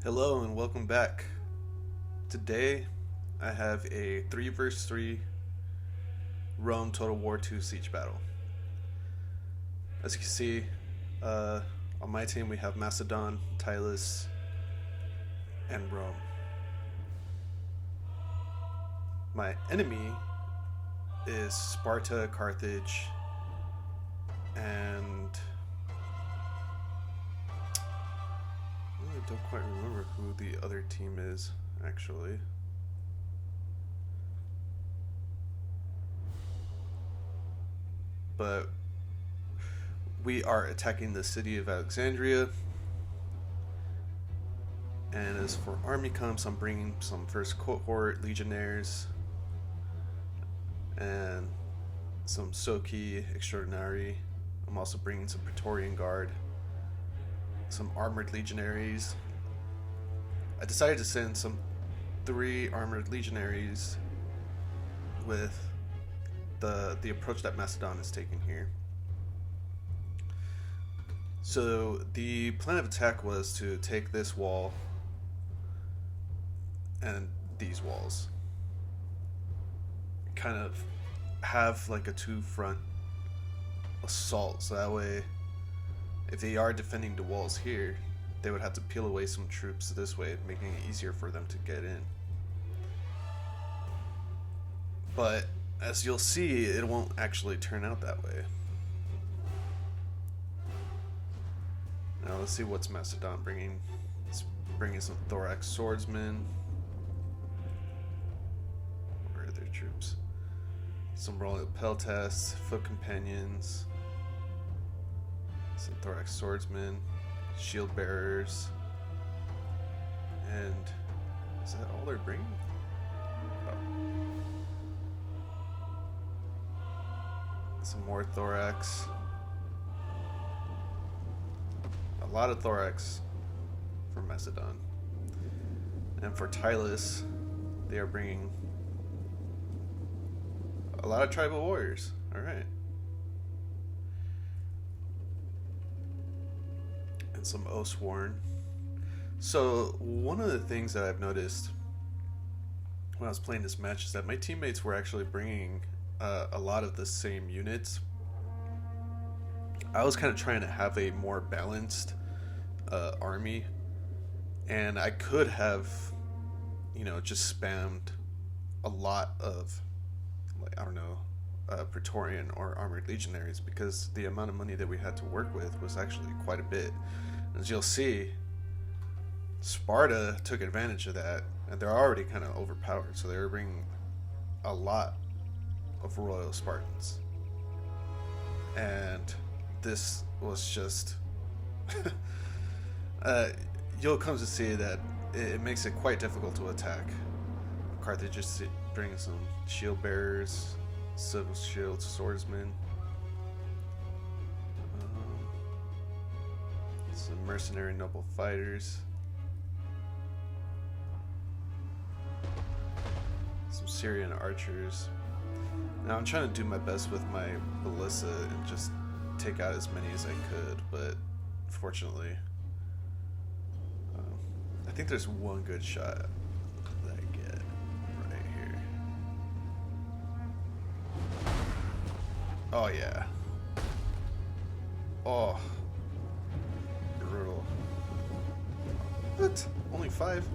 Hello and welcome back. Today I have a 3 vs 3 Rome Total War 2 siege battle. As you can see, on my team we have Macedon, Tylis, and Rome. My enemy is Sparta, Carthage, and I don't quite remember who the other team is, actually. But we are attacking the city of Alexandria. And as for army comps, I'm bringing some first cohort legionnaires and some Soki extraordinary. I'm also bringing some Praetorian Guard, some armored legionaries. I decided to send some 3 armored legionaries with the approach that Macedon is taking here. So the plan of attack was to take this wall and these walls, kind of have like a 2-front assault, so that way if they are defending the walls here, they would have to peel away some troops this way, making it easier for them to get in. But as you'll see, it won't actually turn out that way. Now let's see what's Macedon bringing. It's bringing some thorax swordsmen. Where are their troops? Some royal peltasts, foot companions, some thorax swordsmen, shield bearers, and is that all they're bringing? Oh. Some more thorax. A lot of thorax for Macedon. And for Tylis, they are bringing a lot of tribal warriors. Alright. And some Oathsworn. So, one of the things that I've noticed when I was playing this match is that my teammates were actually bringing a lot of the same units. I was kind of trying to have a more balanced army, and I could have, just spammed a lot of, like, I don't know, Praetorian or armored legionaries, because the amount of money that we had to work with was actually quite a bit. As you'll see, Sparta took advantage of that, and they're already kind of overpowered, so they were bringing a lot of royal Spartans. And this was just you'll come to see that it makes it quite difficult to attack. Carthage is bringing some shield bearers, civil shield swordsmen, some mercenary noble fighters, some Syrian archers. Now I'm trying to do my best with my ballista and just take out as many as I could, but fortunately, I think there's one good shot that I get right here. Oh yeah. Oh. Brutal. What? Only 5?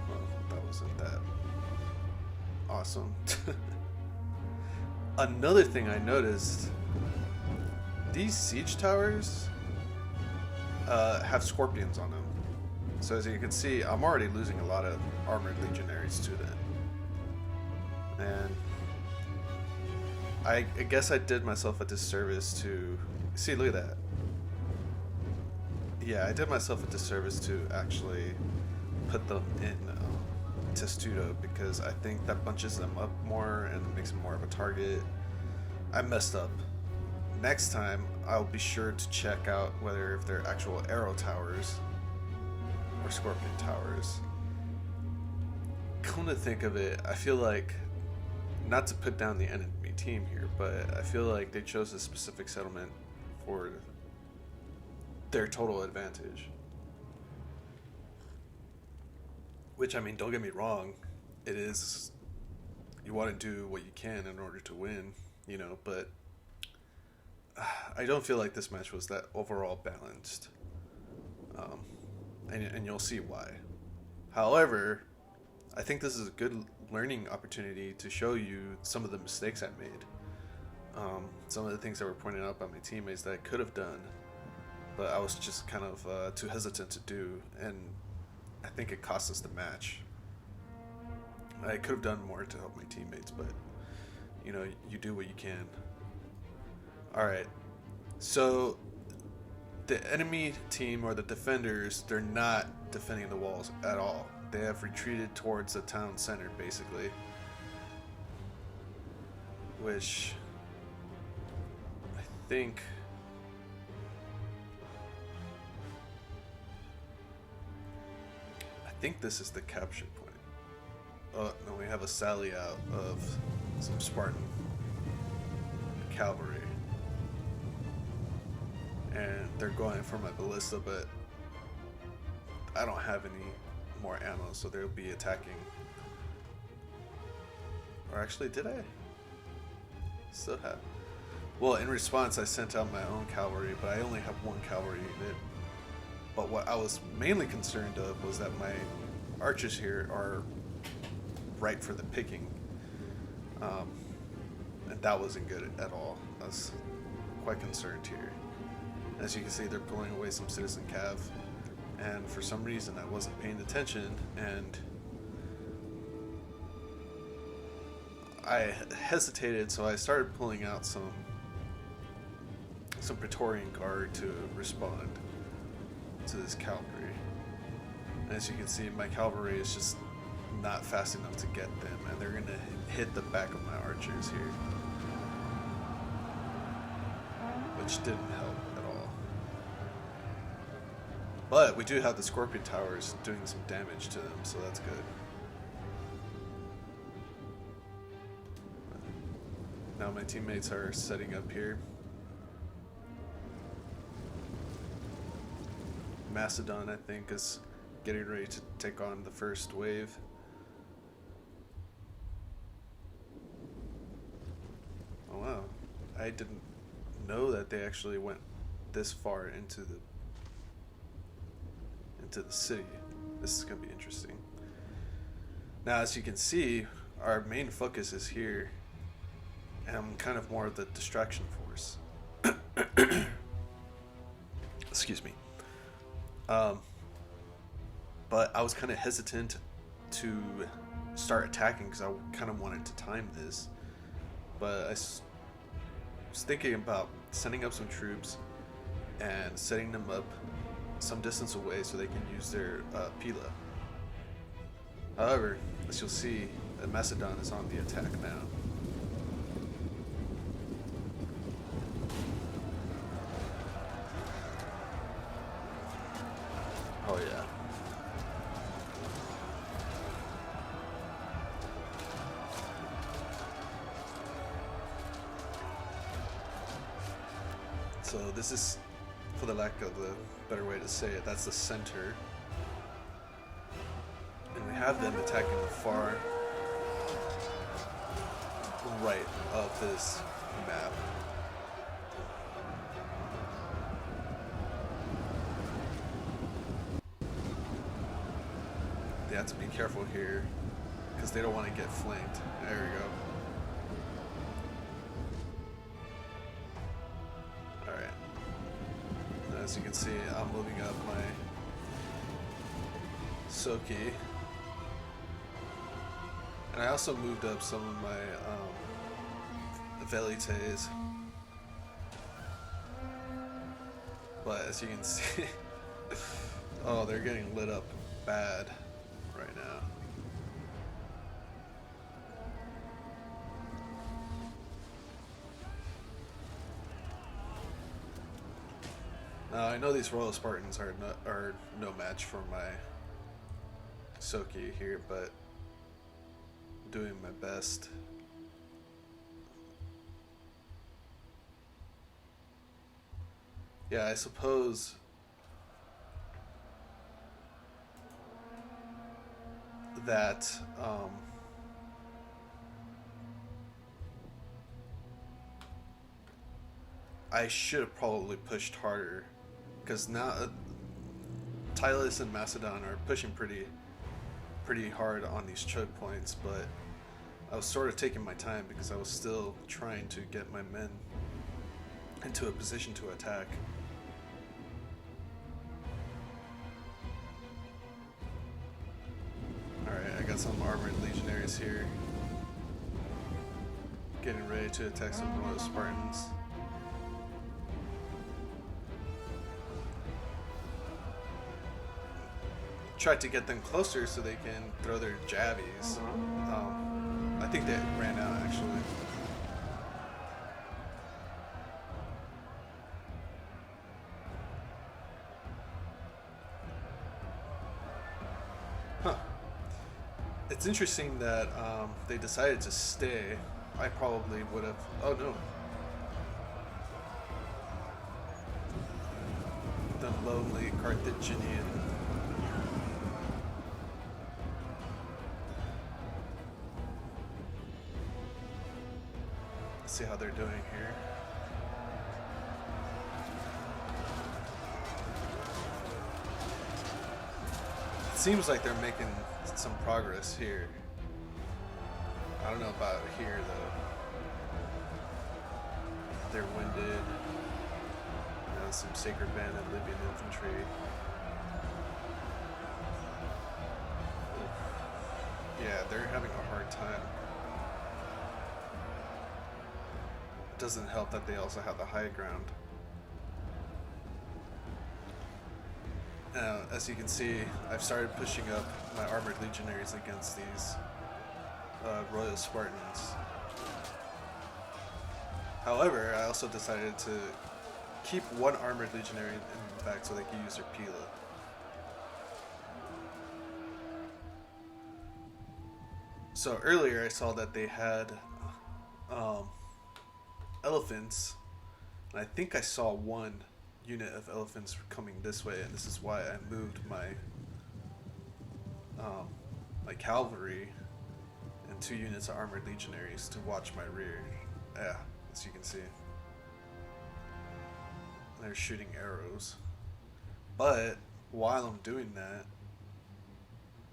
Well, that wasn't that awesome. Another thing I noticed, these siege towers have scorpions on them. So as you can see, I'm already losing a lot of armored legionaries to them. And I guess I did myself a disservice to... See, look at that. Yeah, I did myself a disservice to actually put them in Testudo, because I think that bunches them up more and makes them more of a target. I messed up. Next time, I'll be sure to check out whether if they're actual arrow towers or scorpion towers. Come to think of it, I feel like, not to put down the enemy team here, but I feel like they chose a specific settlement for their total advantage. Which, I mean, don't get me wrong, it is, you want to do what you can in order to win, you know, but I don't feel like this match was that overall balanced. Um, and you'll see why. However, I think this is a good learning opportunity to show you some of the mistakes I made. Some of the things that were pointed out by my teammates that I could have done, but I was just kind of too hesitant to do, and I think it cost us the match. I could have done more to help my teammates, but you know, you do what you can. Alright, so the enemy team, or the defenders, they're not defending the walls at all. They have retreated towards the town center, basically. Which I think this is the capture point. Oh, no, we have a sally out of some Spartan cavalry. And they're going for my ballista, but I don't have any more ammo, so they'll be attacking. Or actually, did I? Still have. Well, in response, I sent out my own cavalry, but I only have one cavalry unit. But what I was mainly concerned of was that my archers here are ripe for the picking. And that wasn't good at all. I was quite concerned here. As you can see, they're pulling away some citizen cav, and for some reason I wasn't paying attention, and I hesitated, so I started pulling out some Praetorian Guard to respond to this cavalry. And as you can see, my cavalry is just not fast enough to get them, and they're gonna hit the back of my archers here, which didn't help at all. But we do have the Scorpion Towers doing some damage to them, so that's good. Now my teammates are setting up here. Macedon, I think, is getting ready to take on the first wave. Oh wow, I didn't know that they actually went this far into the city. This is gonna be interesting. Now, as you can see, our main focus is here, and I'm kind of more of the distraction force. Excuse me. But I was kind of hesitant to start attacking because I kind of wanted to time this. But I was thinking about sending up some troops and setting them up some distance away so they can use their Pila. However, as you'll see, Macedon is on the attack now. Oh yeah. So this is, for the lack of a better way to say it, that's the center. And we have them attacking the far right of this map. They have to be careful here because they don't want to get flanked. There we go. Alright. As you can see, I'm moving up my Soki. And I also moved up some of my Velites. But as you can see, oh, they're getting lit up bad right now. Now I know these Royal Spartans are no match for my Soki here, but I'm doing my best. Yeah, I suppose that I should have probably pushed harder, because now Tylus and Macedon are pushing pretty hard on these choke points, but I was sort of taking my time because I was still trying to get my men into a position to attack. Alright, I got some armored legionaries here, getting ready to attack some of those Spartans. Tried to get them closer so they can throw their jabbies. I think they ran out actually. Huh. It's interesting that they decided to stay. I probably would have. Oh no. The lonely Carthaginian. See how they're doing here. It seems like they're making some progress here. I don't know about here though. They're winded. Some Sacred Band and Libyan infantry. Yeah, they're having a hard time. Doesn't help that they also have the high ground. As you can see, I've started pushing up my armored legionaries against these Royal Spartans. However, I also decided to keep one armored legionary in the back so they can use their Pila. So earlier I saw that they had elephants, and I think I saw one unit of elephants coming this way, and this is why I moved my my cavalry and 2 units of armored legionaries to watch my rear. Yeah, as you can see, they're shooting arrows, but while I'm doing that,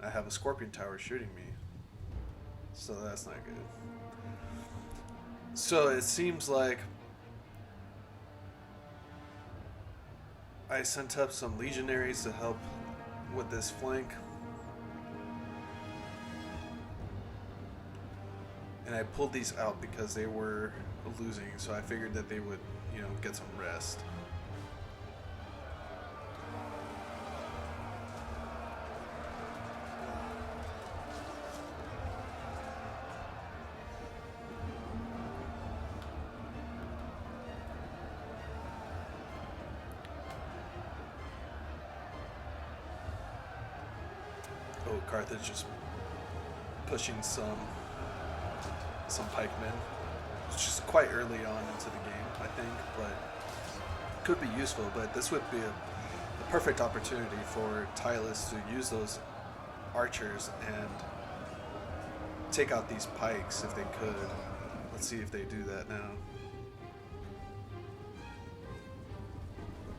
I have a Scorpion Tower shooting me, so that's not good. So it seems like I sent up some legionaries to help with this flank, and I pulled these out because they were losing, so I figured that they would, you know, get some rest. Oh, Carthage is pushing some pikemen. It's just quite early on into the game, I think, but could be useful. But this would be a perfect opportunity for Tylus to use those archers and take out these pikes if they could. Let's see if they do that now.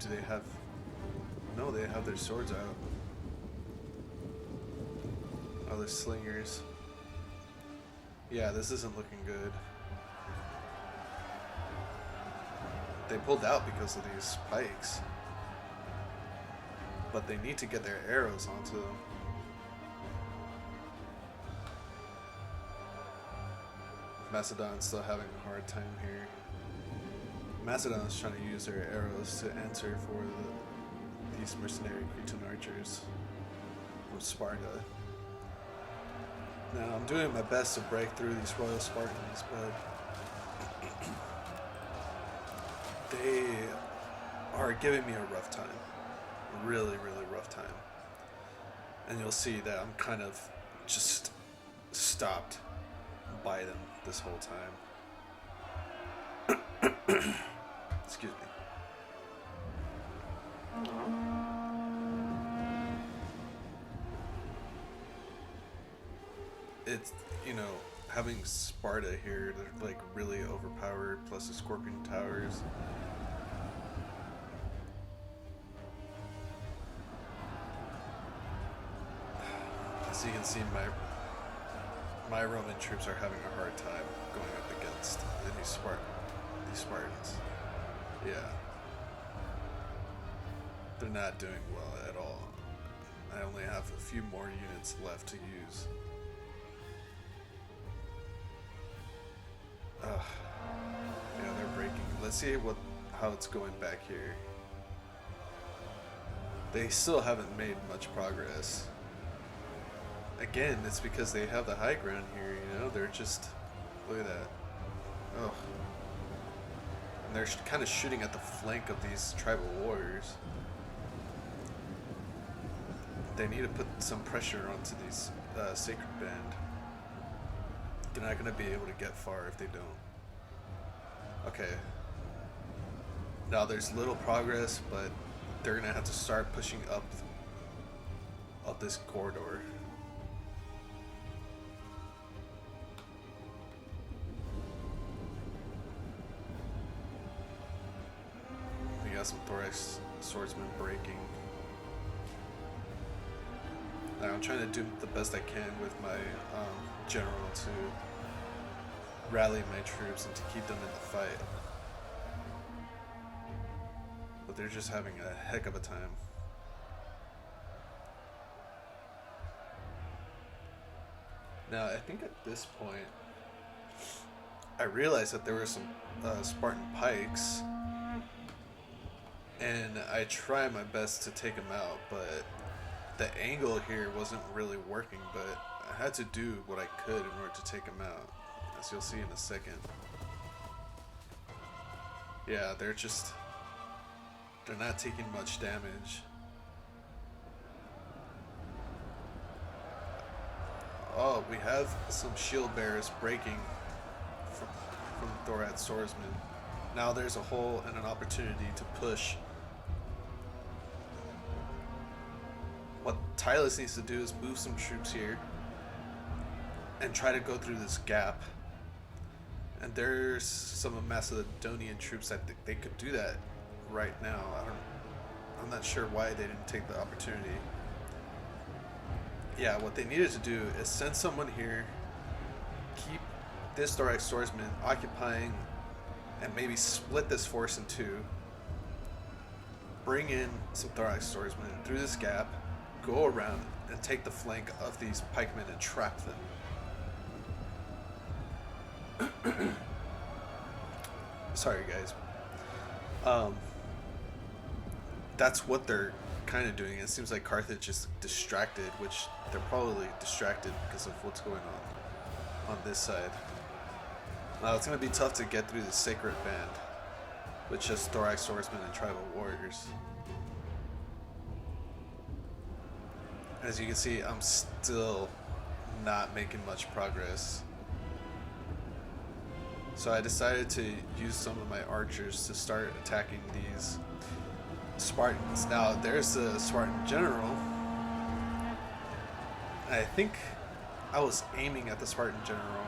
Do they have... No, they have their swords out. Oh, they're slingers. Yeah, this isn't looking good. They pulled out because of these pikes. But they need to get their arrows onto them. Macedon's still having a hard time here. Macedon's trying to use their arrows to answer for these mercenary Cretan archers from Sparta. Now, I'm doing my best to break through these Royal Spartans, but they are giving me a rough time. A really, really rough time. And you'll see that I'm kind of just stopped by them this whole time. Excuse me. it's, you know, having Sparta here, they're like really overpowered, plus the Scorpion Towers. As you can see, my Roman troops are having a hard time going up against these Spartans. Yeah. They're not doing well at all. I only have a few more units left to use. Yeah, they're breaking. Let's see how it's going back here. They still haven't made much progress. Again, it's because they have the high ground here, you know? They're just... Look at that. Oh. And they're kind of shooting at the flank of these tribal warriors. They need to put some pressure onto these Sacred Band. They're not going to be able to get far if they don't. Okay. Now there's little progress, but they're going to have to start pushing up this corridor. We got some Thorax swordsmen breaking. Now I'm trying to do the best I can with my general to rally my troops and to keep them in the fight. But they're just having a heck of a time. Now I think at this point I realized that there were some Spartan pikes, and I try my best to take them out, but the angle here wasn't really working, but I had to do what I could in order to take them out, as you'll see in a second. Yeah, they're not taking much damage. Oh, we have some shield bearers breaking from Thorax swordsmen. Now there's a hole and an opportunity to push. What Tylus needs to do is move some troops here and try to go through this gap. And there's some Macedonian troops that they could do that right now. I'm not sure why they didn't take the opportunity. Yeah, what they needed to do is send someone here, keep this Thorax swordsman occupying, and maybe split this force in two. Bring in some Thorax swordsmen through this gap, go around and take the flank of these pikemen and trap them. Sorry guys. That's what they're kind of doing. It seems like Carthage is distracted, which they're probably distracted because of what's going on this side. Now it's going to be tough to get through the Sacred Band with just Thorax swordsmen and tribal warriors. As you can see, I'm still not making much progress. So I decided to use some of my archers to start attacking these Spartans. Now there's the Spartan general. I think I was aiming at the Spartan general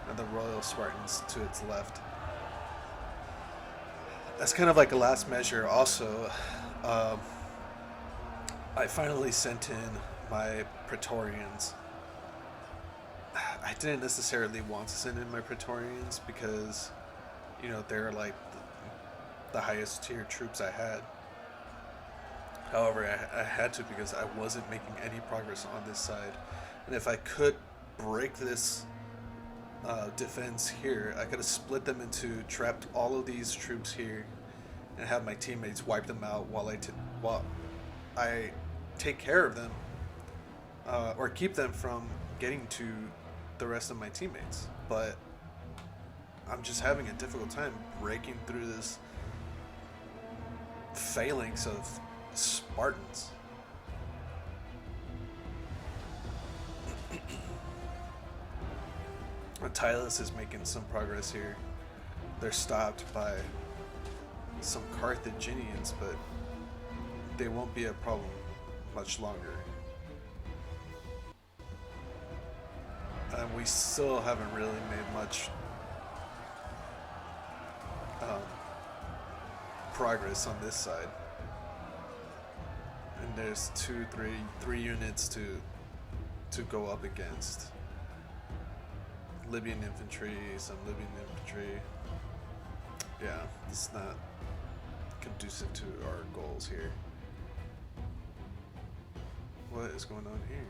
and the Royal Spartans to its left. That's kind of like a last measure. Also, I finally sent in my Praetorians. I didn't necessarily want to send in my Praetorians because, you know, they're like the highest tier troops I had. However, I had to because I wasn't making any progress on this side. And if I could break this defense here, I could have split them into, trapped all of these troops here, and have my teammates wipe them out while I take care of them, or keep them from getting to the rest of my teammates. But I'm just having a difficult time breaking through this phalanx of Spartans. Tylus is making some progress here. They're stopped by some Carthaginians, but they won't be a problem much longer. and we still haven't really made much progress on this side. And there's three units to go up against. Libyan infantry, some Libyan infantry. Yeah, it's not conducive to our goals here. What is going on here?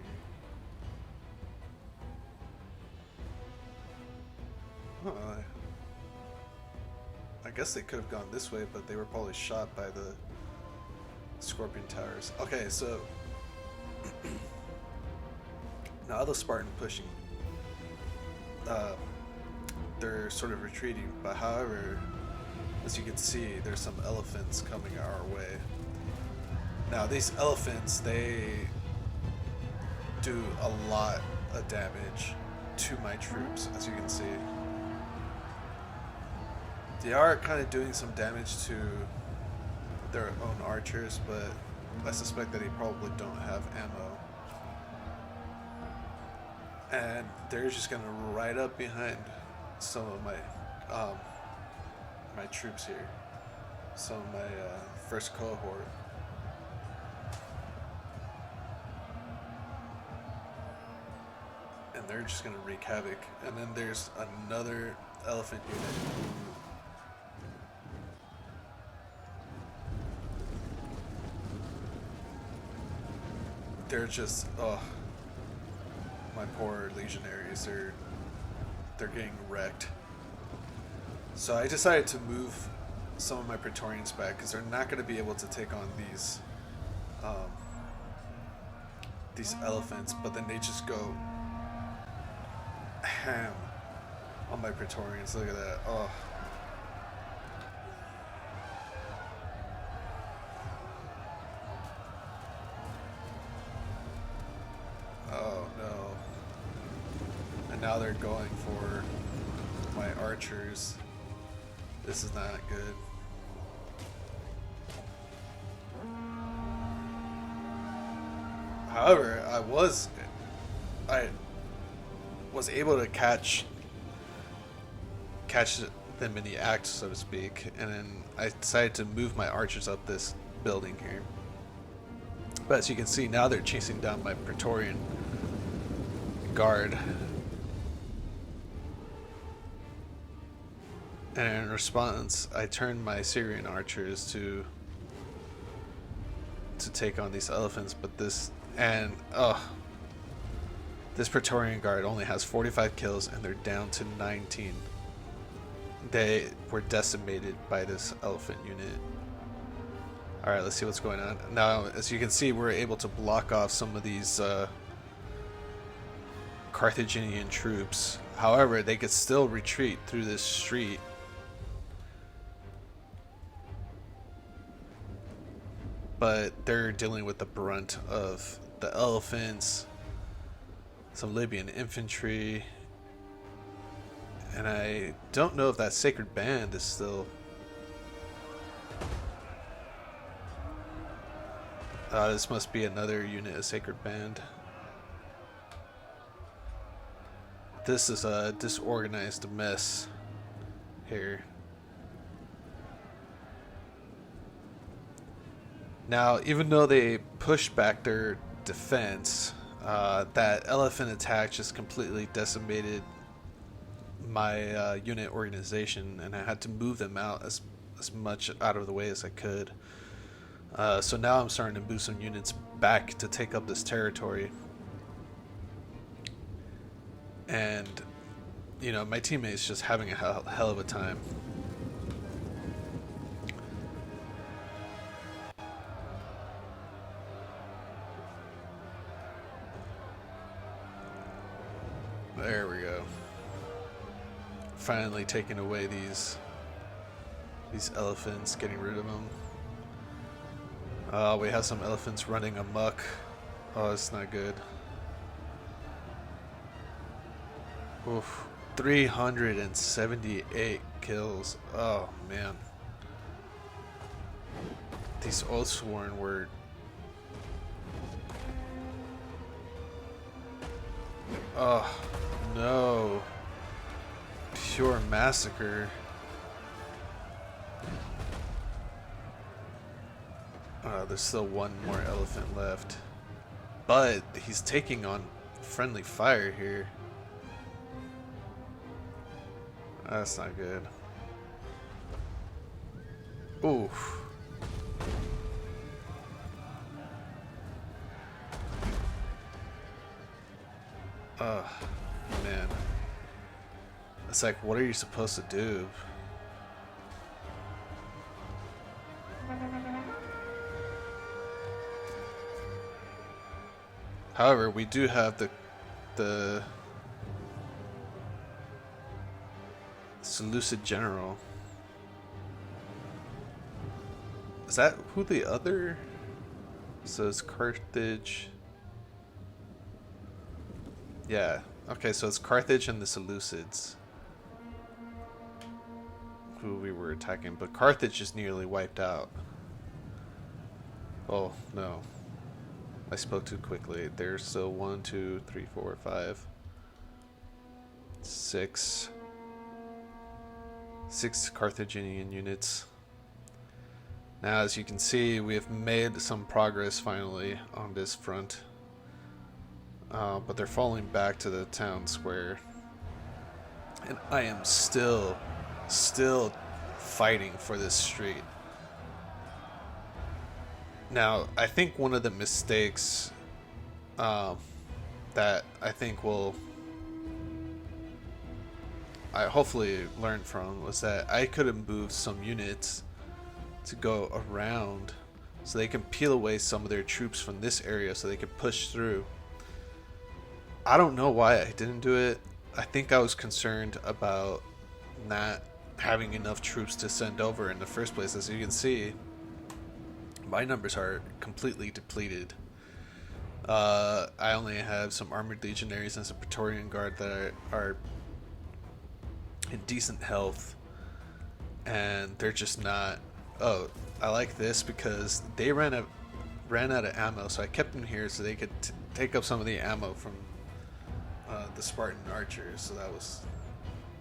Huh. I guess they could have gone this way, but they were probably shot by the Scorpion towers. Okay, so now the Spartan pushing. They're sort of retreating, but however, as you can see, there's some elephants coming our way. Now these elephants, they do a lot of damage to my troops, as you can see. They are kind of doing some damage to their own archers, but I suspect that they probably don't have ammo. And they're just gonna ride up behind some of my my troops here, some of my first cohort. And they're just gonna wreak havoc. And then there's another elephant unit. They're just, oh, my poor legionaries, they're getting wrecked. So I decided to move some of my Praetorians back because they're not going to be able to take on these elephants, but then they just go ham on my Praetorians. Look at that. Oh. Oh no. And now they're going for my archers. This is not good. However, I was able to catch them in the act, so to speak, and then I decided to move my archers up this building here. But as you can see, now they're chasing down my Praetorian guard. And in response, I turned my Syrian archers to take on these elephants, but this Praetorian guard only has 45 kills and they're down to 19. They were decimated by this elephant unit. Alright, let's see what's going on. Now, as you can see, we're able to block off some of these Carthaginian troops. However, they could still retreat through this street. But they're dealing with the brunt of the elephants, some Libyan infantry, and I don't know if that sacred band is still... this must be another unit of sacred band. This is a disorganized mess here. Now, even though they pushed back their defense, that elephant attack just completely decimated my unit organization, and I had to move them out as much out of the way as I could. So now I'm starting to move some units back to take up this territory. And, you know, my teammates just having a hell of a time. There we go. Finally taking away these elephants, getting rid of them. We have some elephants running amok. Oh, it's not good. Oof. 378 kills. Oh, man. These Oathsworn were... Oh, no. Pure massacre. There's still one more elephant left. But he's taking on friendly fire here. That's not good. Ooh. Man. It's like, what are you supposed to do? However, we do have the Seleucid General. Is that who the other? So it's Carthage. Yeah. Okay, so it's Carthage and the Seleucids who we were attacking, but Carthage is nearly wiped out. Oh no. I spoke too quickly. There's still 1, 2, 3, 4, 5, 6 Carthaginian units. Now, as you can see, we have made some progress finally on this front, but they're falling back to the town square, and I am still fighting for this street. Now, I think one of the mistakes that I think I hopefully learned from was that I could have moved some units to go around so they can peel away some of their troops from this area so they can push through. I don't know why I didn't do it. I think I was concerned about not having enough troops to send over in the first place. As you can see, my numbers are completely depleted. I only have some armored legionaries and some Praetorian Guard that are in decent health, and they're just not. Oh, I like this because they ran out of ammo, so I kept them here so they could take up some of the ammo from the Spartan archers. So that was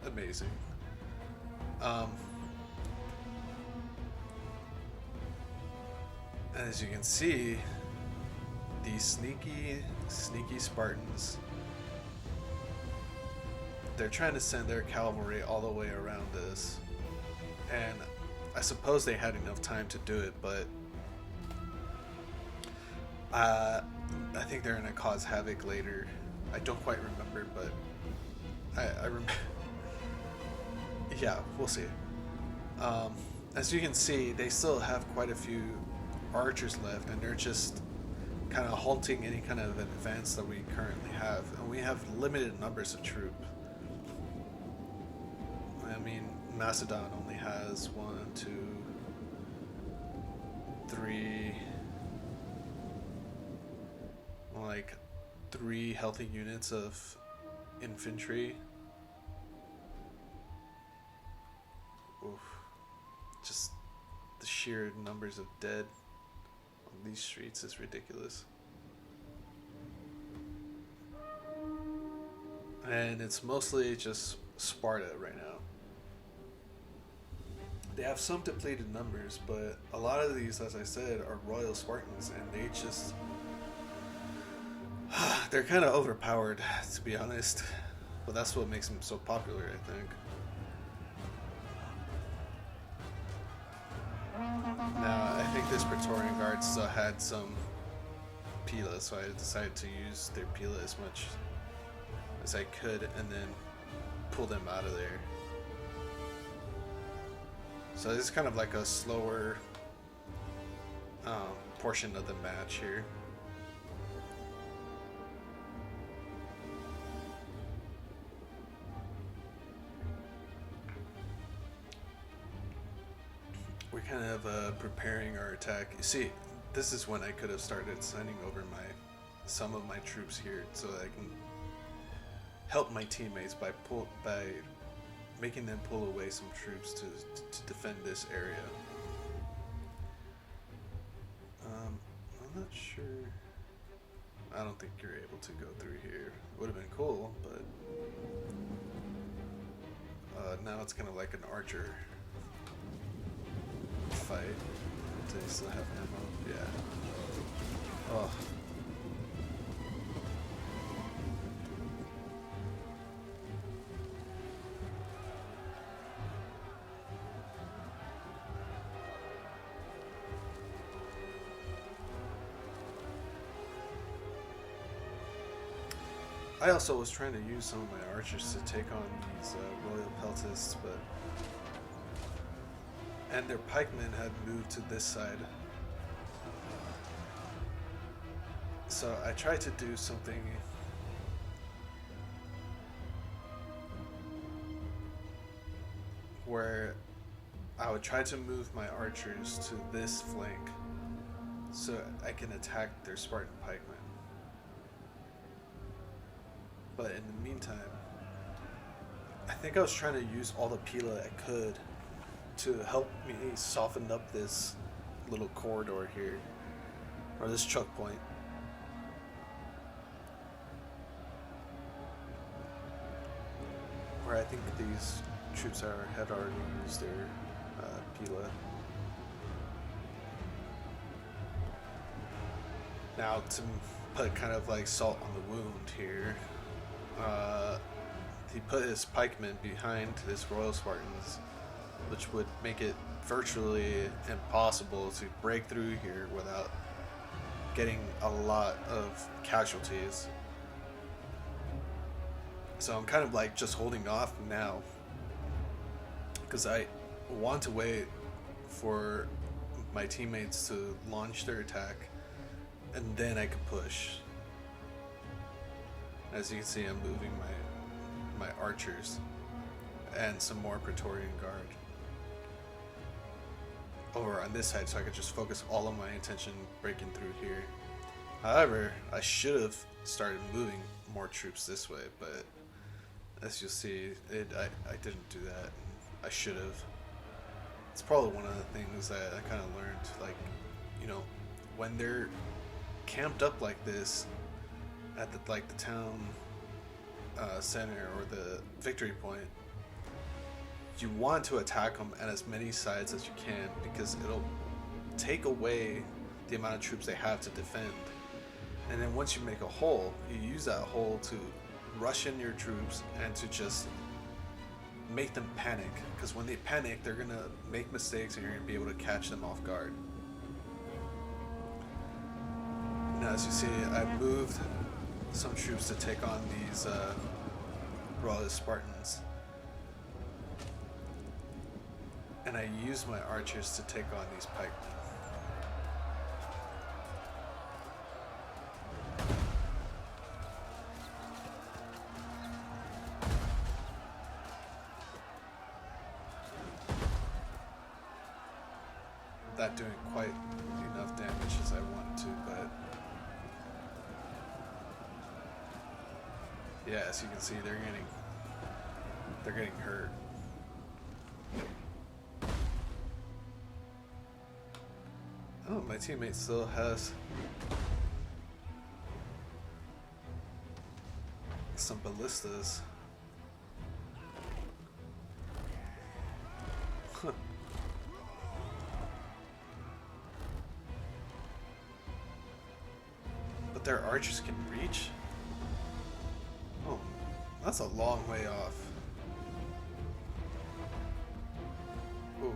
amazing. As you can see, these sneaky Spartans, they're trying to send their cavalry all the way around us, and I suppose they had enough time to do it, but I think they're gonna cause havoc later. I don't quite remember, but I remember. Yeah, we'll see. As you can see, they still have quite a few archers left, and they're just kind of halting any kind of advance that we currently have, and we have limited numbers of troops. I mean, Macedon only has 1, 2, 3, like 3 healthy units of infantry. Oof. Just the sheer numbers of dead on these streets is ridiculous. And it's mostly just Sparta right now. They have some depleted numbers, but a lot of these, as I said, are Royal Spartans, and they just... they're kind of overpowered, to be honest. But that's what makes them so popular, I think. Now, I think this Praetorian Guard still had some Pila, so I decided to use their Pila as much as I could, and then pull them out of there. So this is kind of like a slower portion of the match here. We're kind of preparing our attack. You see, this is when I could have started sending over some of my troops here so that I can help my teammates by making them pull away some troops to defend this area. I'm not sure. I don't think you're able to go through here. Would have been cool, but now it's kind of like an archer fight. Do they still have ammo? Yeah. Oh. I also was trying to use some of my archers to take on these royal peltists, but and their pikemen had moved to this side. So I tried to do something where I would try to move my archers to this flank so I can attack their Spartan pikemen. But in the meantime, I think I was trying to use all the Pila I could to help me soften up this little corridor here, or this choke point. Where I think these troops had already used their Pila. Now to put kind of like salt on the wound here, he put his pikemen behind his Royal Spartans, which would make it virtually impossible to break through here without getting a lot of casualties. So I'm kind of like just holding off now because I want to wait for my teammates to launch their attack and then I can push. As you can see, I'm moving my archers and some more Praetorian Guard over on this side so I could just focus all of my attention breaking through here. However, I should have started moving more troops this way, but as you'll see, I didn't do that. I should have. It's probably one of the things that I kind of learned, like, you know, when they're camped up like this at the town center or the victory point, you want to attack them at as many sides as you can because it'll take away the amount of troops they have to defend. And then once you make a hole, you use that hole to rush in your troops and to just make them panic, because when they panic they're gonna make mistakes and you're gonna be able to catch them off guard. Now as you see, I moved some troops to take on these Royal Spartans, and I used my archers to take on these pikemen. Not doing quite enough damage as I want to, but yeah, as you can see, they're getting hurt. Oh, my teammate still has some ballistas. Huh. But their archers can reach? Oh, that's a long way off. Oof.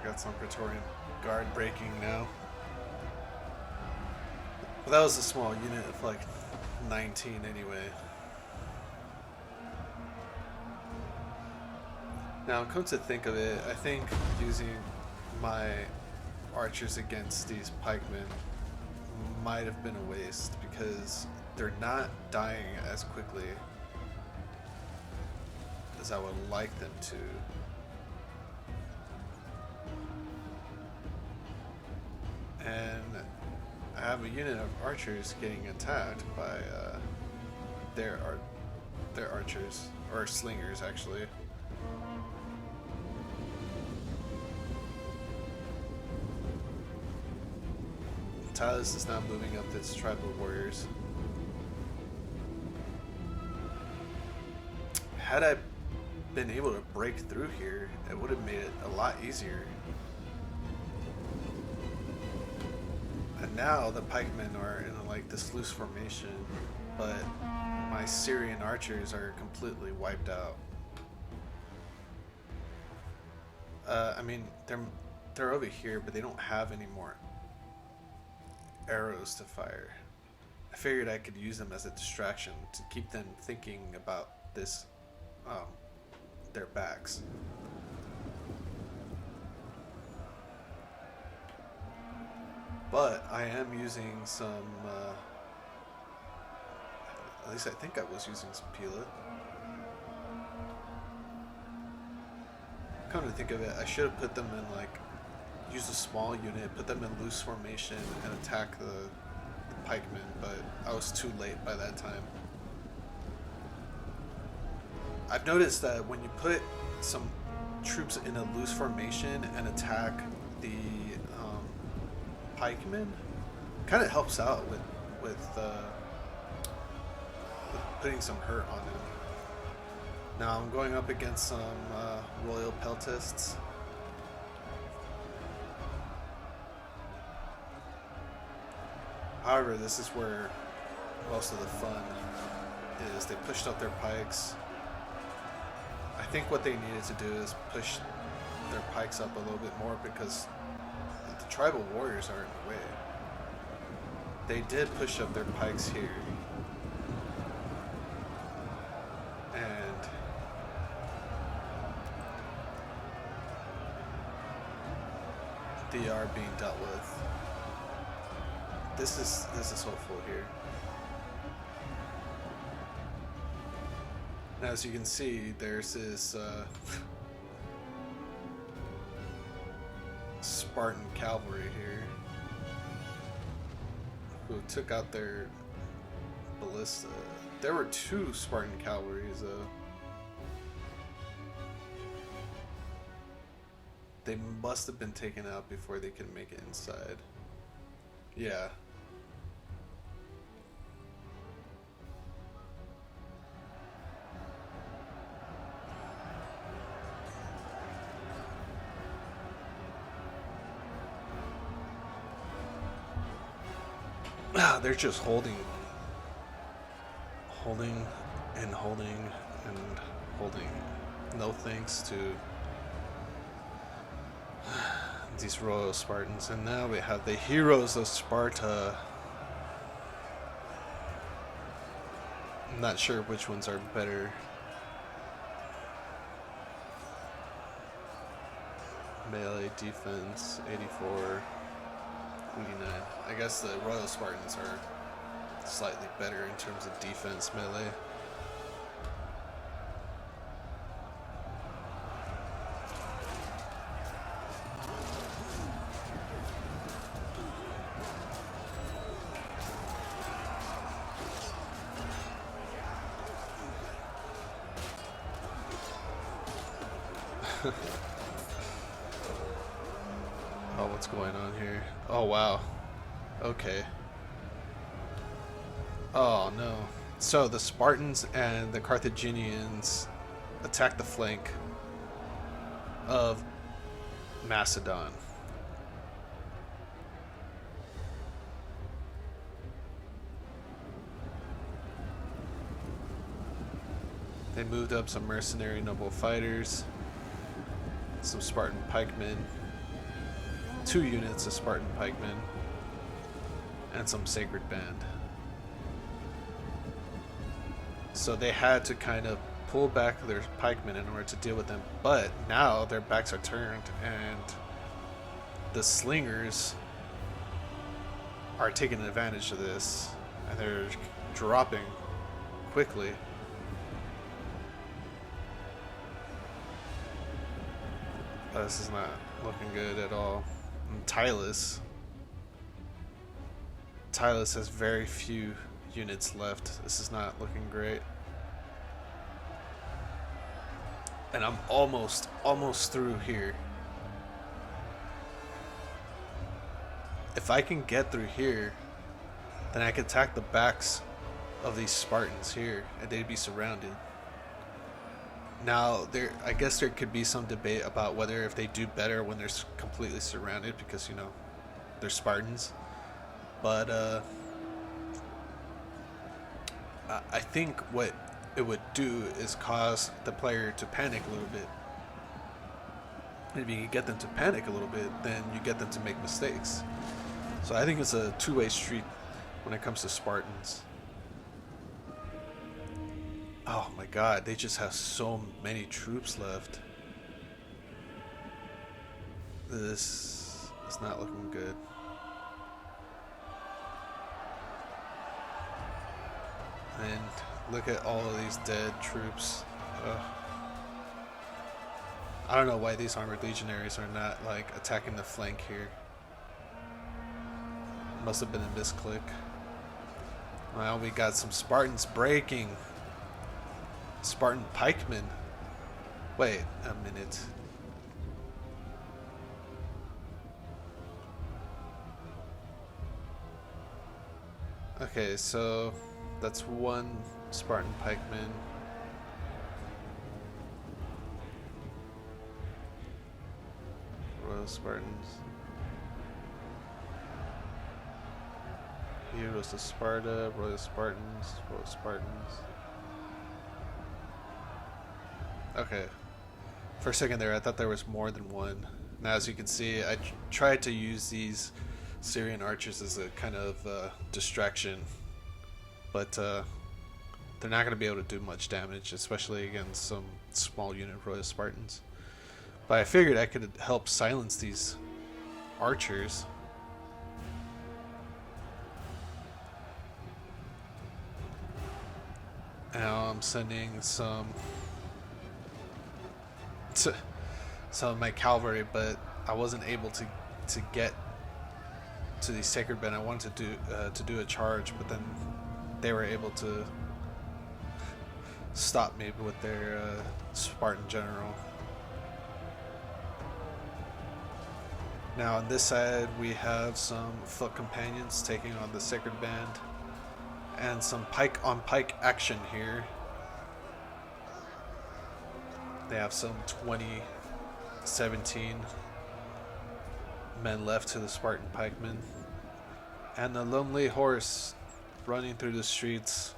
Got some Praetorian Guard breaking now. Well, that was a small unit of like 19 anyway. Now, come to think of it, I think using my archers against these pikemen might have been a waste because they're not dying as quickly as I would like them to. And I have a unit of archers getting attacked by their archers, or slingers actually. Tylus is now moving up its tribal warriors. Had I been able to break through here, it would have made it a lot easier. And now the pikemen are in like this loose formation, but my Syrian archers are completely wiped out. I mean, they're over here, but they don't have any more arrows to fire. I figured I could use them as a distraction to keep them thinking about this, their backs. But I am using some, at least I think I was using some Pila. Come to think of it, I should have put them in like, use a small unit, put them in loose formation and attack the pikemen, but I was too late by that time. I've noticed that when you put some troops in a loose formation and attack the pikemen, kind of helps out with putting some hurt on them. Now I'm going up against some royal peltists. However, this is where most of the fun is. They pushed up their pikes. I think what they needed to do is push their pikes up a little bit more because the tribal warriors are in the way. They did push up their pikes here. And they are being dealt with. This is hopeful here. Now, as you can see, there's this Spartan cavalry here who took out their ballista. There were 2 Spartan cavalries though. They must have been taken out before they could make it inside. Yeah. They're just holding and holding and holding. No thanks to these royal Spartans. And now we have the heroes of Sparta. I'm not sure which ones are better. Melee defense 84, 89. I guess the royal Spartans are slightly better in terms of defense melee. Oh, what's going on here? Oh, wow. Okay. Oh, no. So the Spartans and the Carthaginians attacked the flank of Macedon. They moved up some mercenary noble fighters, some Spartan pikemen, 2 units of Spartan pikemen, and some sacred band. So they had to kind of pull back their pikemen in order to deal with them, but now their backs are turned and the slingers are taking advantage of this and they're dropping quickly. This is not looking good at all. And Tylus has very few units left. This is not looking great. And I'm almost through here. if I can get through here, then I could attack the backs of these Spartans here, and they'd be surrounded. Now, I guess there could be some debate about whether if they do better when they're completely surrounded, because they're Spartans. But I think what it would do is cause the player to panic a little bit. If you get them to panic a little bit, then you get them to make mistakes. So I think it's a two-way street when it comes to Spartans. Oh my god, they just have so many troops left. This is not looking good. And look at all of these dead troops. Ugh. I don't know why these armored legionaries are not like attacking the flank here. Must have been a misclick. Well, we got some Spartans breaking. Spartan pikemen. Wait a minute. Okay, so that's one Spartan pikeman. Royal Spartans. Heroes of Sparta, Royal Spartans, Royal Spartans. Okay. For a second there, I thought there was more than one. Now, as you can see, I tried to use these Syrian archers as a kind of distraction. But they're not going to be able to do much damage, especially against some small unit Royal Spartans. But I figured I could help silence these archers. Now I'm sending some of my cavalry, but I wasn't able to get to the Sacred Bend. I wanted to do a charge, but then they were able to stop me with their Spartan general. Now on this side we have some foot companions taking on the Sacred Band, and some pike on pike action here. They have some 17 men left to the Spartan pikemen, and a lonely horse running through the streets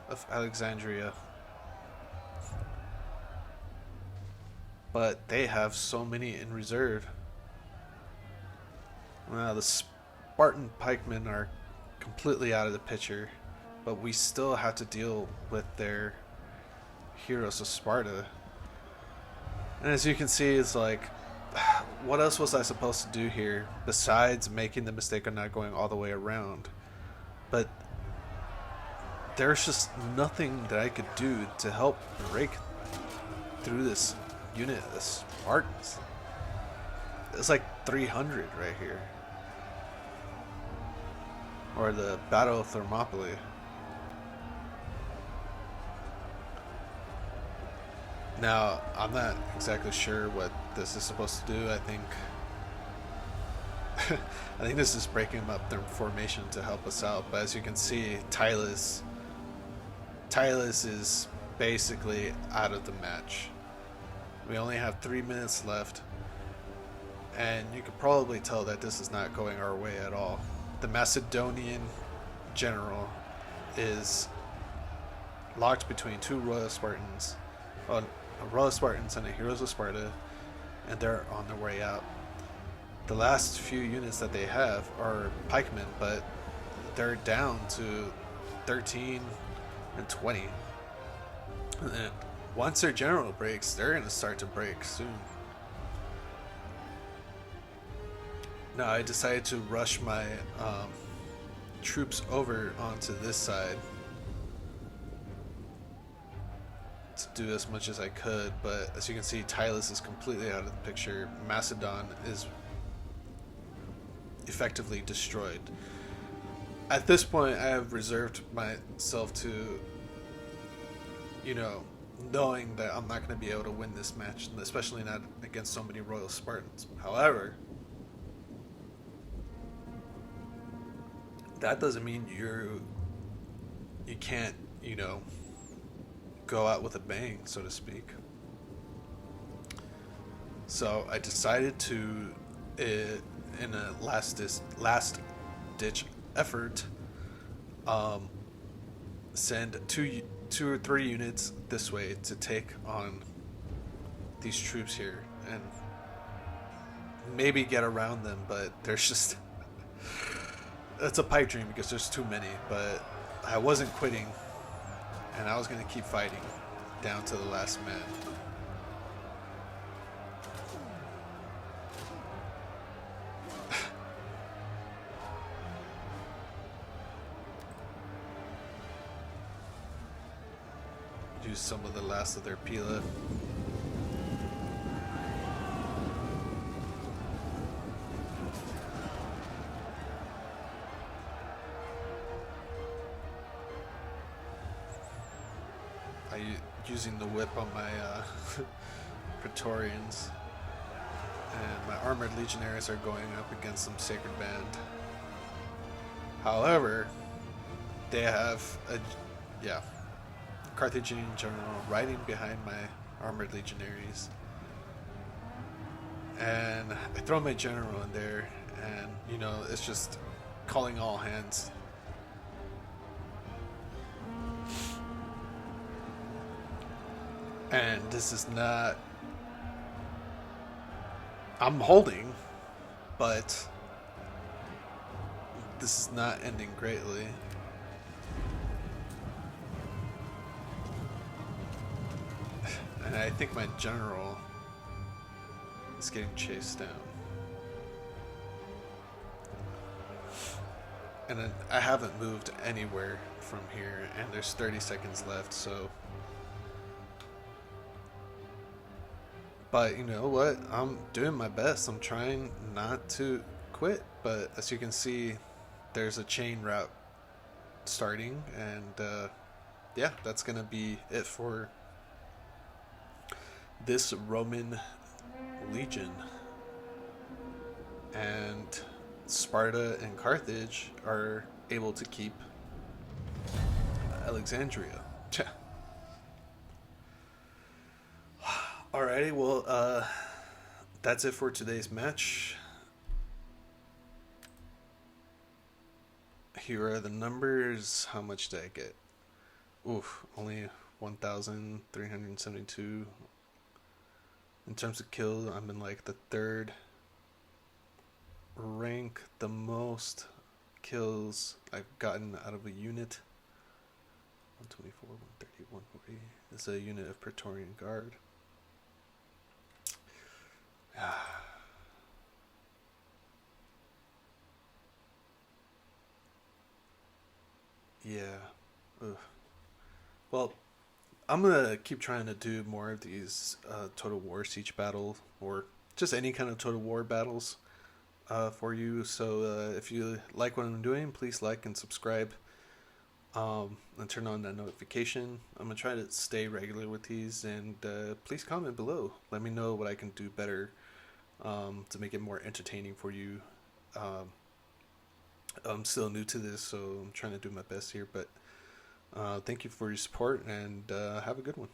of Alexandria. But they have so many in reserve. Well, the Spartan pikemen are completely out of the picture, but we still have to deal with their heroes of Sparta. And as you can see, it's like, what else was I supposed to do here besides making the mistake of not going all the way around? But there's just nothing that I could do to help break through this unit of Spartans. It's like 300 right here. Or the Battle of Thermopylae. Now, I'm not exactly sure what this is supposed to do. I think this is breaking up their formation to help us out. But as you can see, Tylis is basically out of the match. We only have 3 minutes left, and you could probably tell that this is not going our way at all. The Macedonian general is locked between two Royal Spartans. A Royal Spartans and a Heroes of Sparta, and they're on their way out. The last few units that they have are pikemen, but they're down to 13 and 20. And once their general breaks, they're going to start to break soon. Now I decided to rush my troops over onto this side to do as much as I could, but as you can see, Tylis is completely out of the picture. Macedon is effectively destroyed. At this point, I have reserved myself to, knowing that I'm not going to be able to win this match, especially not against so many Royal Spartans. However, that doesn't mean you can't, go out with a bang, so to speak. So I decided to, in a last ditch effort, um, send two or three units this way to take on these troops here and maybe get around them. But there's just it's a pipe dream because there's too many. But I wasn't quitting, and I was gonna keep fighting down to the last man. Use some of the last of their Pila. Using the whip on my Praetorians, and my armored legionaries are going up against some sacred band. However, they have a Carthaginian general riding behind my armored legionaries, and I throw my general in there, and it's just calling all hands. And this is not. I'm holding, but this is not ending greatly. And I think my general is getting chased down. And then I haven't moved anywhere from here, and there's 30 seconds left, so. But you know what? I'm doing my best. I'm trying not to quit, but as you can see, there's a chain route starting, and yeah, that's gonna be it for this Roman legion. And Sparta and Carthage are able to keep Alexandria. Alrighty, well, that's it for today's match. Here are the numbers. How much did I get? Oof, only 1,372. In terms of kills, I'm in like the third rank. The most kills I've gotten out of a unit. 124, 130, 140. This is a unit of Praetorian Guard. Yeah. Ugh. Well, I'm gonna keep trying to do more of these Total War Siege battle, or just any kind of Total War battles for you. So if you like what I'm doing, please like and subscribe, and turn on that notification. I'm gonna try to stay regular with these, and please comment below. Let me know what I can do better to make it more entertaining for you. I'm still new to this, so I'm trying to do my best here, but thank you for your support, and have a good one.